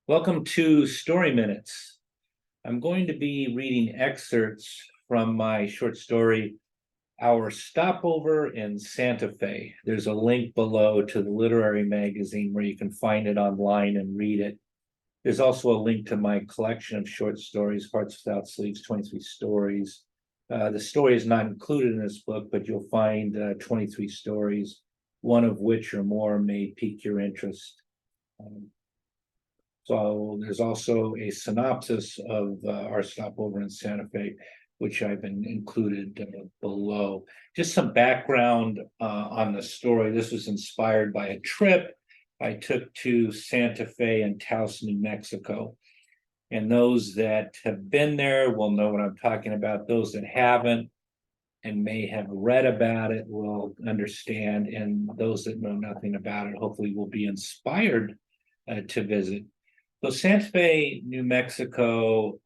Welcome to Story Minutes. I'm going to be reading excerpts from my short story, Our Stopover in Santa Fe. There's a link below to the literary magazine where you can find it online and read it. There's also a link to my collection of short stories, Hearts Without Sleeves, 23 stories. The story is not included in this book, but you'll find 23 stories, one of which or more may pique your interest. So there's also a synopsis of our stopover in Santa Fe, which I've been included below. Just some background on the story. This was inspired by a trip I took to Santa Fe and Taos, New Mexico. And those that have been there will know what I'm talking about. Those that haven't and may have read about it will understand. And those that know nothing about it hopefully will be inspired to visit. So Santa Fe, New Mexico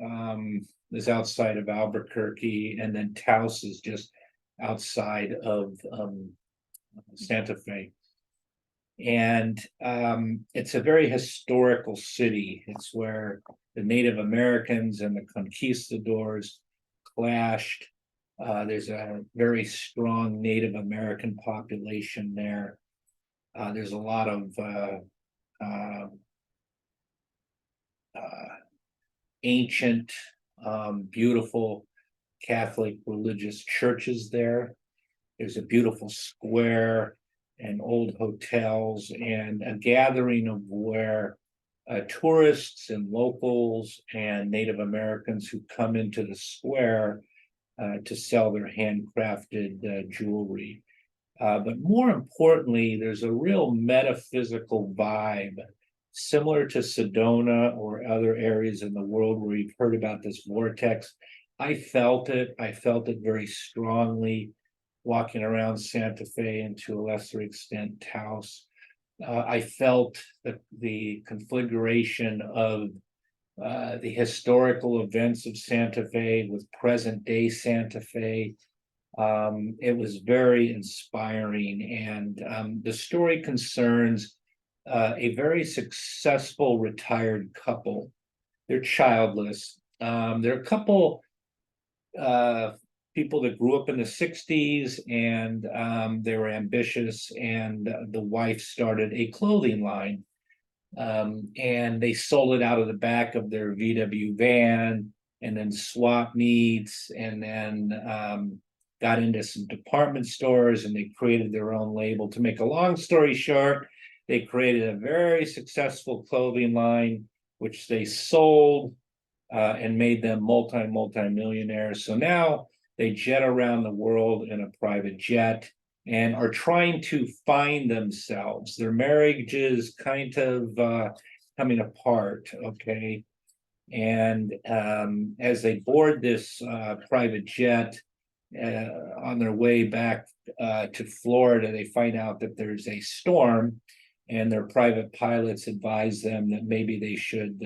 is outside of Albuquerque, and then Taos is just outside of Santa Fe. And it's a very historical city. It's where the Native Americans and the conquistadors clashed. There's a very strong Native American population there. There's a lot of ancient, beautiful Catholic religious churches there. There's a beautiful square and old hotels and a gathering of where tourists and locals and Native Americans who come into the square to sell their handcrafted jewelry. But more importantly, there's a real metaphysical vibe similar to Sedona or other areas in the world where you've heard about this vortex. I felt it very strongly walking around Santa Fe and to a lesser extent Taos. I felt the configuration of the historical events of Santa Fe with present day Santa Fe. It was very inspiring, and the story concerns a very successful retired couple. They're childless. They're a couple people that grew up in the 60s, and they were ambitious, and the wife started a clothing line. And they sold it out of the back of their VW van, and then swap meets, and then got into some department stores, and they created their own label. To make a long story short, they created a very successful clothing line, which they sold and made them multi-millionaires. So now they jet around the world in a private jet and are trying to find themselves. Their marriage is kind of coming apart, okay? And as they board this private jet on their way back to Florida, they find out that there's a storm, and their private pilots advise them that maybe they should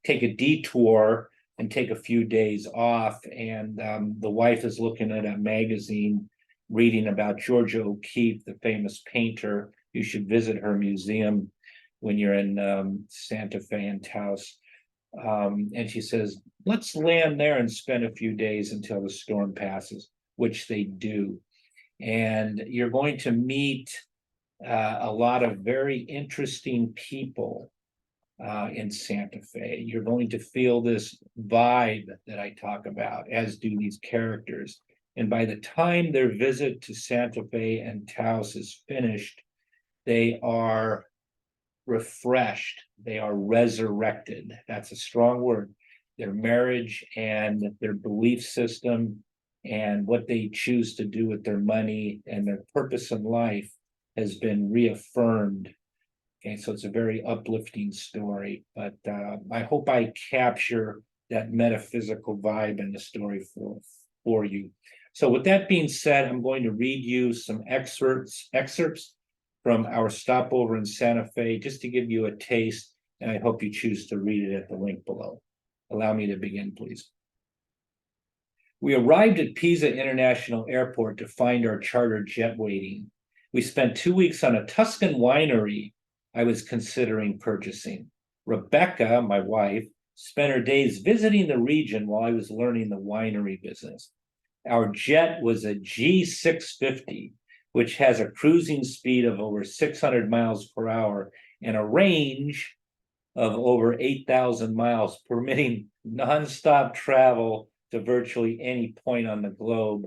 take a detour and take a few days off. And the wife is looking at a magazine, reading about Georgia O'Keeffe, the famous painter. You should visit her museum when you're in Santa Fe and Taos. And she says, let's land there and spend a few days until the storm passes, which they do. And you're going to meet a lot of very interesting people in Santa Fe. You're going to feel this vibe that I talk about, as do these characters. And by the time their visit to Santa Fe and Taos is finished, they are refreshed, they are resurrected. That's a strong word. Their marriage and their belief system and what they choose to do with their money and their purpose in life has been reaffirmed. Okay, so it's a very uplifting story, but I hope I capture that metaphysical vibe in the story for you. So with that being said, I'm going to read you some excerpts from Our Stopover in Santa Fe, just to give you a taste, and I hope you choose to read it at the link below. Allow me to begin, please. We arrived at Pisa International Airport to find our charter jet waiting. We spent 2 weeks on a Tuscan winery I was considering purchasing. Rebecca, my wife, spent her days visiting the region while I was learning the winery business. Our jet was a G650, which has a cruising speed of over 600 miles per hour and a range of over 8,000 miles, permitting nonstop travel to virtually any point on the globe.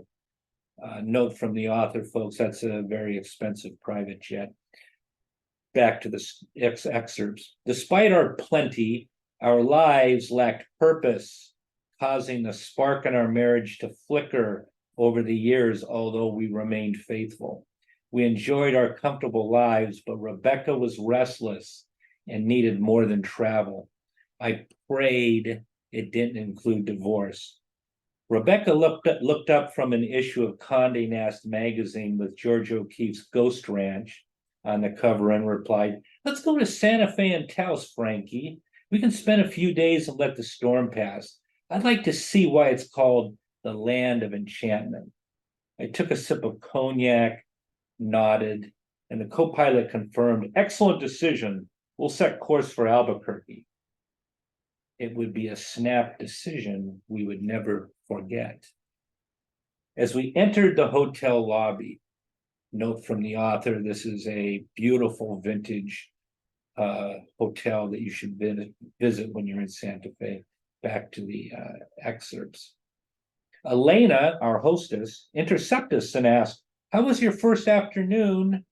Note from the author, folks, that's a very expensive private jet. Back to the excerpts. Despite our plenty, our lives lacked purpose, causing the spark in our marriage to flicker over the years, although we remained faithful. We enjoyed our comfortable lives, but Rebecca was restless and needed more than travel. I prayed it didn't include divorce. Rebecca looked up from an issue of Condé Nast magazine with George O'Keeffe's Ghost Ranch on the cover and replied, "Let's go to Santa Fe and Taos, Frankie. We can spend a few days and let the storm pass. I'd like to see why it's called the land of enchantment." I took a sip of cognac, nodded, and the co-pilot confirmed, "Excellent decision. We'll set course for Albuquerque." It would be a snap decision we would never forget. As we entered the hotel lobby, note from the author, this is a beautiful vintage hotel that you should visit when you're in Santa Fe. Back to the excerpts. Elena, our hostess, intercepted us and asked, "How was your first afternoon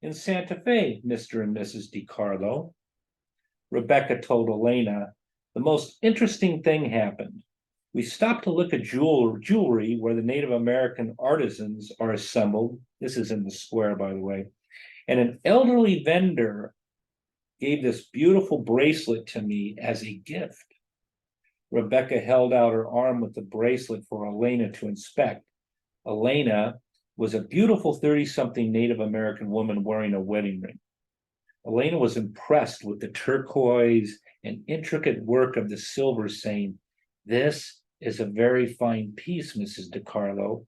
in Santa Fe, Mr. and Mrs. DiCarlo?" Rebecca told Elena, "The most interesting thing happened. We stopped to look at jewelry where the Native American artisans are assembled." This is in the square, by the way. "And an elderly vendor gave this beautiful bracelet to me as a gift." Rebecca held out her arm with the bracelet for Elena to inspect. Elena was a beautiful 30-something Native American woman wearing a wedding ring. Elena was impressed with the turquoise and intricate work of the silver, saying, "This is a very fine piece, Mrs. DiCarlo."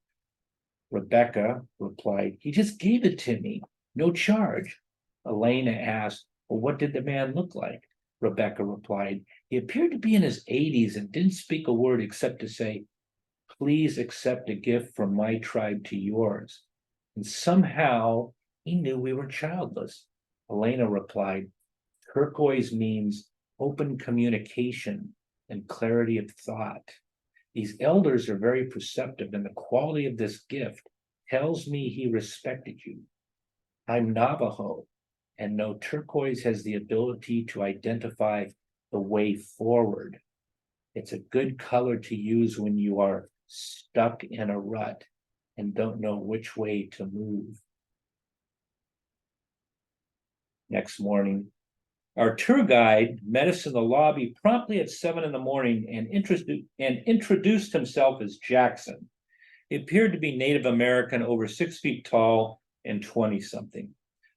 Rebecca replied, "He just gave it to me, no charge." Elena asked, "Well, what did the man look like?" Rebecca replied, "He appeared to be in his 80s and didn't speak a word except to say, 'Please accept a gift from my tribe to yours.' And somehow he knew we were childless." Elena replied, "Turquoise means open communication and clarity of thought. These elders are very perceptive, and the quality of this gift tells me he respected you. I'm Navajo, and know turquoise has the ability to identify the way forward. It's a good color to use when you are stuck in a rut and don't know which way to move." Next morning, our tour guide met us in the lobby promptly at 7 a.m. and introduced himself as Jackson. He appeared to be Native American, over 6 feet tall and 20-something.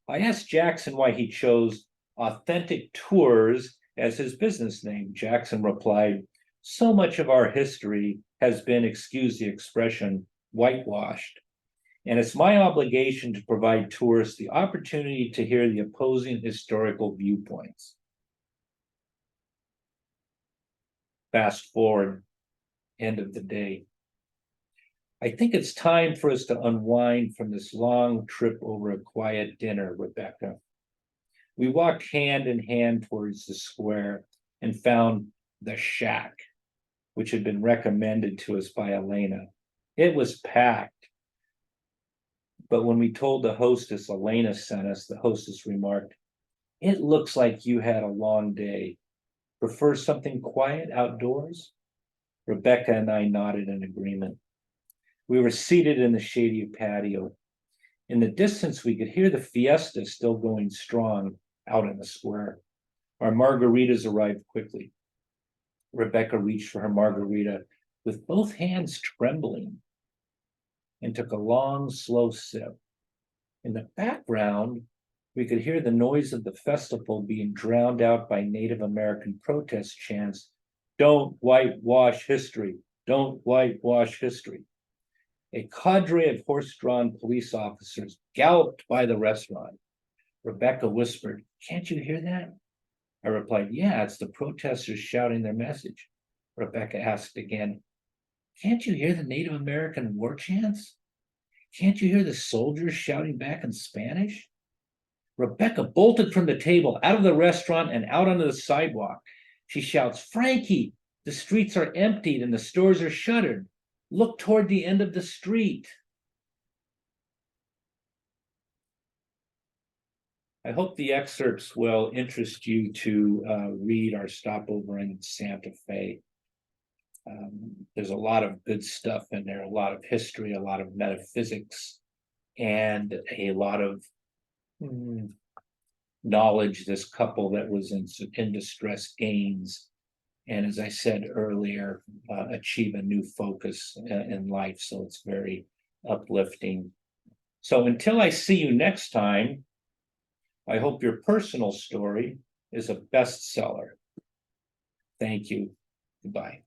I asked Jackson why he chose Authentic Tours as his business name. Jackson replied, "So much of our history has been, excuse the expression, whitewashed. And it's my obligation to provide tourists the opportunity to hear the opposing historical viewpoints." Fast forward, end of the day. "I think it's time for us to unwind from this long trip over a quiet dinner, Rebecca." We walked hand in hand towards the square and found the Shack, which had been recommended to us by Elena. It was packed. But when we told the hostess Elena sent us, the hostess remarked, "It looks like you had a long day. Prefer something quiet outdoors?" Rebecca and I nodded in agreement. We were seated in the shady patio. In the distance, we could hear the fiesta still going strong out in the square. Our margaritas arrived quickly. Rebecca reached for her margarita with both hands trembling and took a long, slow sip. In the background, we could hear the noise of the festival being drowned out by Native American protest chants, "Don't whitewash history, don't whitewash history." A cadre of horse-drawn police officers galloped by the restaurant. Rebecca whispered, "Can't you hear that?" I replied, yeah, it's the protesters shouting their message. Rebecca asked again, can't you hear the Native American war chants? Can't you hear the soldiers shouting back in Spanish? Rebecca bolted from the table, out of the restaurant, and out onto the sidewalk. She shouts, Frankie, the streets are emptied and the stores are shuttered. Look toward the end of the street. I hope the excerpts will interest you to read our stopover in Santa Fe. There's a lot of good stuff in there, a lot of history, a lot of metaphysics, and a lot of knowledge this couple that was in distress gains. And as I said earlier, achieve a new focus in life. So it's very uplifting. So until I see you next time, I hope your personal story is a bestseller. Thank you. Goodbye.